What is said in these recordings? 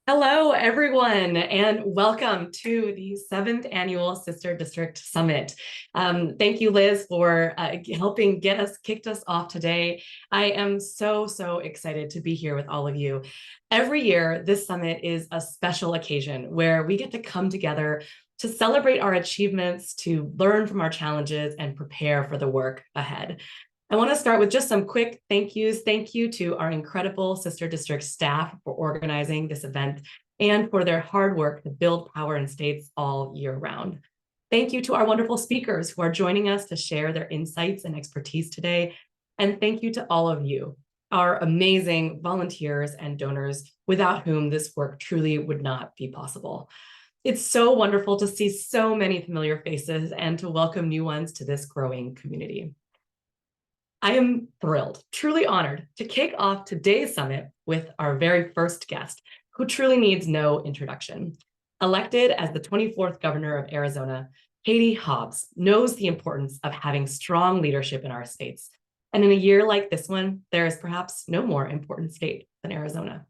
Hello, everyone, and welcome to the 7th Annual Sister District Summit. Thank you, Liz, for helping kicked us off today. I am so excited to be here with all of you. Every year, this summit is a special occasion where we get to come together to celebrate our achievements, to learn from our challenges, and prepare for the work ahead. I want to start with just some quick thank yous. Thank you to our incredible Sister District staff for organizing this event and for their hard work to build power in states all year round. Thank you to our wonderful speakers who are joining us to share their insights and expertise today. And thank you to all of you, our amazing volunteers and donors, without whom this work truly would not be possible. It's so wonderful to see so many familiar faces and to welcome new ones to this growing community. I am thrilled, truly honored to kick off today's summit with our very first guest, who truly needs no introduction. Elected as the 24th governor of Arizona, Katie Hobbs knows the importance of having strong leadership in our states. And in a year like this one, there is perhaps no more important state than Arizona.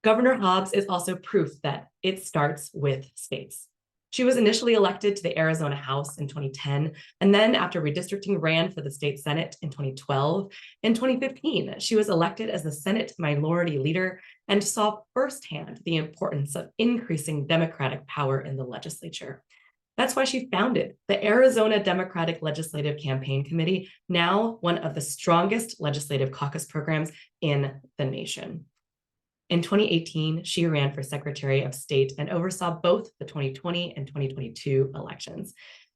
Governor Hobbs is also proof that it starts with states. She was initially elected to the Arizona House in 2010, and then after redistricting ran for the state Senate in 2012. In 2015, she was elected as the Senate Minority Leader and saw firsthand the importance of increasing Democratic power in the legislature. That's why she founded the Arizona Democratic Legislative Campaign Committee, now one of the strongest legislative caucus programs in the nation. In 2018, she ran for Secretary of State and oversaw both the 2020 and 2022 elections.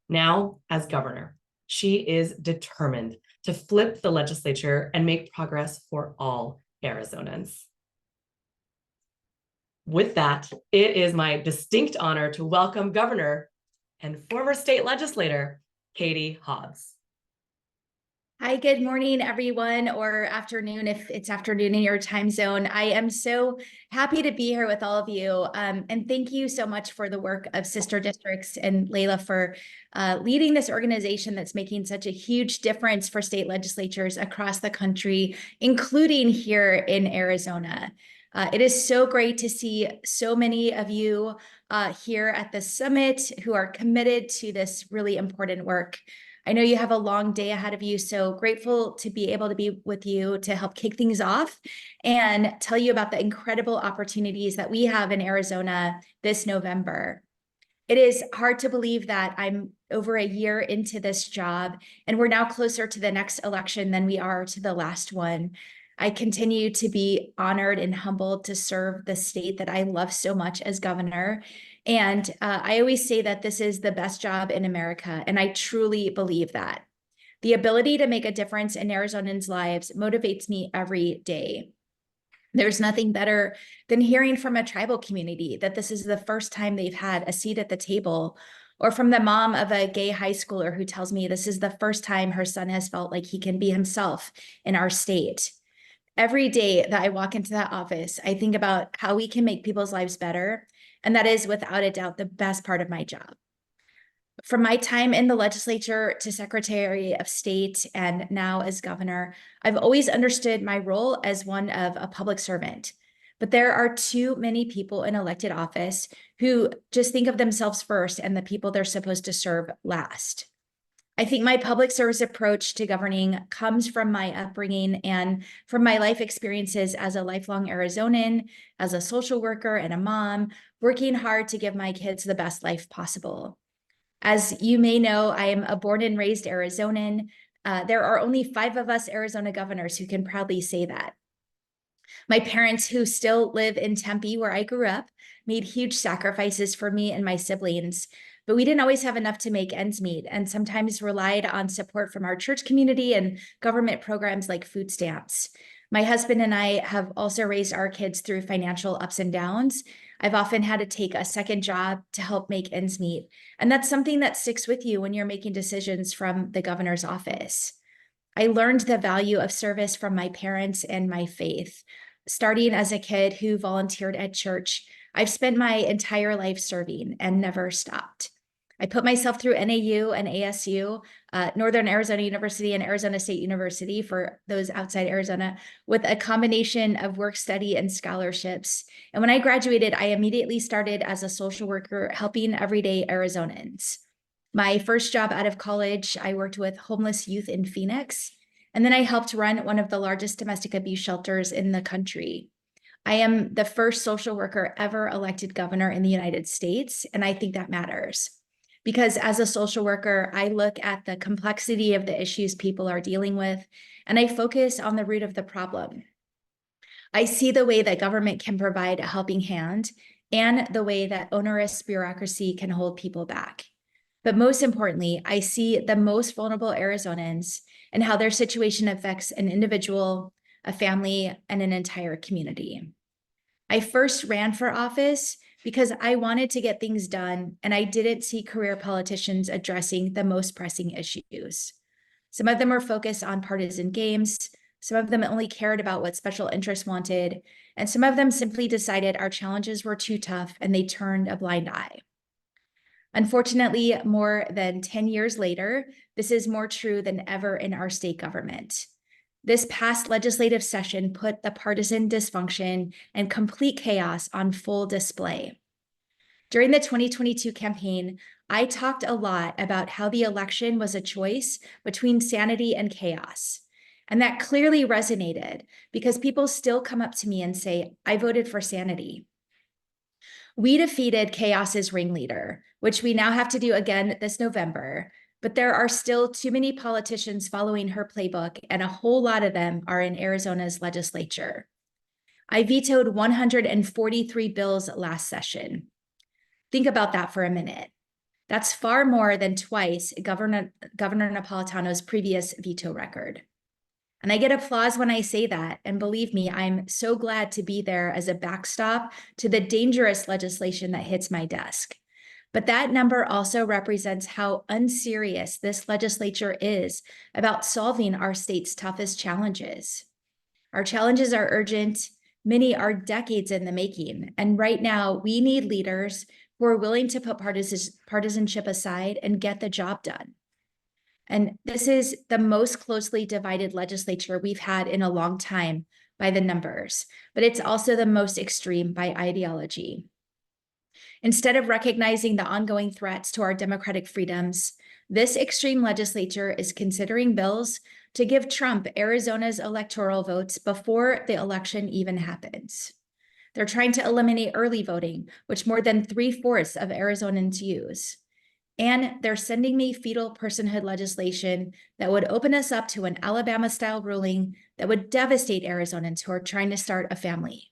Now, as governor, she is determined to flip the legislature and make progress for all Arizonans. With that, it is my distinct honor to welcome Governor and former state legislator, Katie Hobbs. Hi, good morning, everyone, or afternoon if it's afternoon in your time zone. I am so happy to be here with all of you. And thank you so much for the work of Sister Districts and Layla for leading this organization that's making such a huge difference for state legislatures across the country, including here in Arizona. It is so great to see so many of you here at the summit who are committed to this really important work. I know you have a long day ahead of you, so grateful to be able to be with you to help kick things off and tell you about the incredible opportunities that we have in Arizona this November. It is hard to believe that I'm over a year into this job, and we're now closer to the next election than we are to the last one. I continue to be honored and humbled to serve the state that I love so much as governor. And I always say that this is the best job in America, and I truly believe that. The ability to make a difference in Arizonans' lives motivates me every day. There's nothing better than hearing from a tribal community that this is the first time they've had a seat at the table, or from the mom of a gay high schooler who tells me this is the first time her son has felt like he can be himself in our state. Every day that I walk into that office, I think about how we can make people's lives better. And that is without a doubt the best part of my job. From my time in the legislature to Secretary of State and now as governor, I've always understood my role as one of a public servant. But there are too many people in elected office who just think of themselves first and the people they're supposed to serve last. I think my public service approach to governing comes from my upbringing and from my life experiences as a lifelong Arizonan, as a social worker and a mom, working hard to give my kids the best life possible. As you may know, I am a born and raised Arizonan. There are only 5 of us Arizona governors who can proudly say that. My parents, who still live in Tempe, where I grew up, made huge sacrifices for me and my siblings. But we didn't always have enough to make ends meet and sometimes relied on support from our church community and government programs like food stamps. My husband and I have also raised our kids through financial ups and downs. I've often had to take a second job to help make ends meet. And that's something that sticks with you when you're making decisions from the governor's office. I learned the value of service from my parents and my faith. Starting as a kid who volunteered at church, I've spent my entire life serving and never stopped. I put myself through NAU and ASU, Northern Arizona University and Arizona State University for those outside Arizona, with a combination of work study and scholarships. And when I graduated, I immediately started as a social worker helping everyday Arizonans. My first job out of college, I worked with homeless youth in Phoenix, and then I helped run one of the largest domestic abuse shelters in the country. I am the first social worker ever elected governor in the United States, and I think that matters. Because as a social worker, I look at the complexity of the issues people are dealing with, and I focus on the root of the problem. I see the way that government can provide a helping hand and the way that onerous bureaucracy can hold people back. But most importantly, I see the most vulnerable Arizonans and how their situation affects an individual, a family, and an entire community. I first ran for office because I wanted to get things done, and I didn't see career politicians addressing the most pressing issues. Some of them were focused on partisan games, some of them only cared about what special interests wanted, and some of them simply decided our challenges were too tough and they turned a blind eye. Unfortunately, more than 10 years later, this is more true than ever in our state government. This past legislative session put the partisan dysfunction and complete chaos on full display. During the 2022 campaign, I talked a lot about how the election was a choice between sanity and chaos. And that clearly resonated because people still come up to me and say, I voted for sanity. We defeated chaos's ringleader, which we now have to do again this November. But there are still too many politicians following her playbook, and a whole lot of them are in Arizona's legislature. I vetoed 143 bills last session. Think about that for a minute. That's far more than twice Governor Napolitano's previous veto record. And I get applause when I say that, and believe me, I'm so glad to be there as a backstop to the dangerous legislation that hits my desk. But that number also represents how unserious this legislature is about solving our state's toughest challenges. Our challenges are urgent. Many are decades in the making. And right now, we need leaders who are willing to put partisanship aside and get the job done. And this is the most closely divided legislature we've had in a long time by the numbers, but it's also the most extreme by ideology. Instead of recognizing the ongoing threats to our democratic freedoms, this extreme legislature is considering bills to give Trump Arizona's electoral votes before the election even happens. They're trying to eliminate early voting, which more than 3/4 of Arizonans use. And they're sending me fetal personhood legislation that would open us up to an Alabama-style ruling that would devastate Arizonans who are trying to start a family.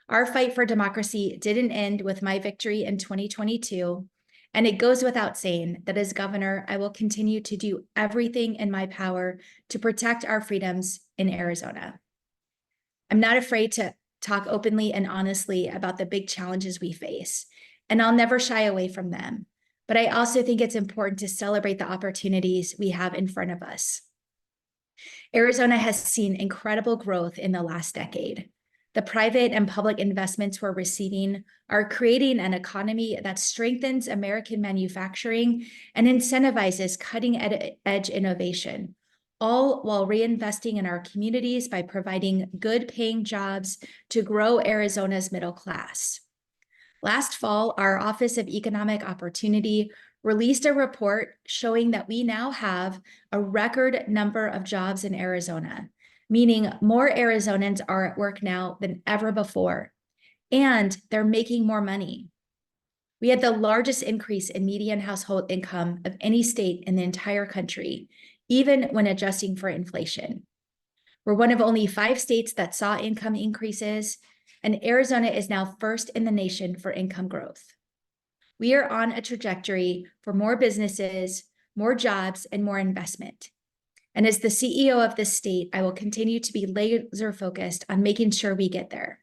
Our fight for democracy didn't end with my victory in 2022, and it goes without saying that as governor, I will continue to do everything in my power to protect our freedoms in Arizona. I'm not afraid to talk openly and honestly about the big challenges we face, and I'll never shy away from them. But I also think it's important to celebrate the opportunities we have in front of us. Arizona has seen incredible growth in the last decade. The private and public investments we're receiving are creating an economy that strengthens American manufacturing and incentivizes cutting-edge innovation, all while reinvesting in our communities by providing good-paying jobs to grow Arizona's middle class. Last fall, our Office of Economic Opportunity released a report showing that we now have a record number of jobs in Arizona, meaning more Arizonans are at work now than ever before, and they're making more money. We had the largest increase in median household income of any state in the entire country, even when adjusting for inflation. We're one of only 5 states that saw income increases, and Arizona is now first in the nation for income growth. We are on a trajectory for more businesses, more jobs, and more investment. And as the CEO of this state, I will continue to be laser focused on making sure we get there.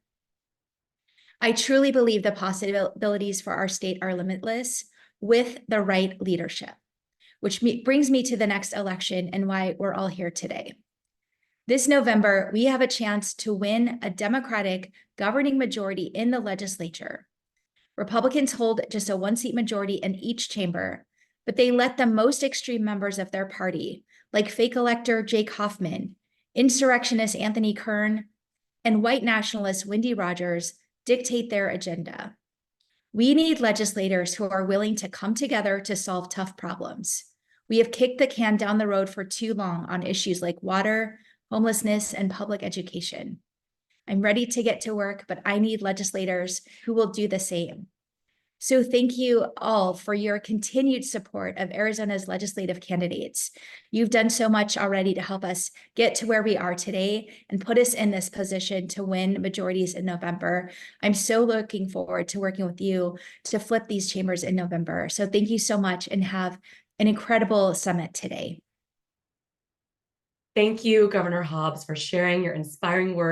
I truly believe the possibilities for our state are limitless with the right leadership, which brings me to the next election and why we're all here today. This November, we have a chance to win a Democratic governing majority in the legislature. Republicans hold just a 1-seat majority in each chamber, but they let the most extreme members of their party, like fake elector Jake Hoffman, insurrectionist Anthony Kern, and white nationalist Wendy Rogers, dictate their agenda. We need legislators who are willing to come together to solve tough problems. We have kicked the can down the road for too long on issues like water, homelessness, and public education. I'm ready to get to work, but I need legislators who will do the same. So thank you all for your continued support of Arizona's legislative candidates. You've done so much already to help us get to where we are today and put us in this position to win majorities in November. I'm so looking forward to working with you to flip these chambers in November. So thank you so much and have an incredible summit today. Thank you, Governor Hobbs, for sharing your inspiring words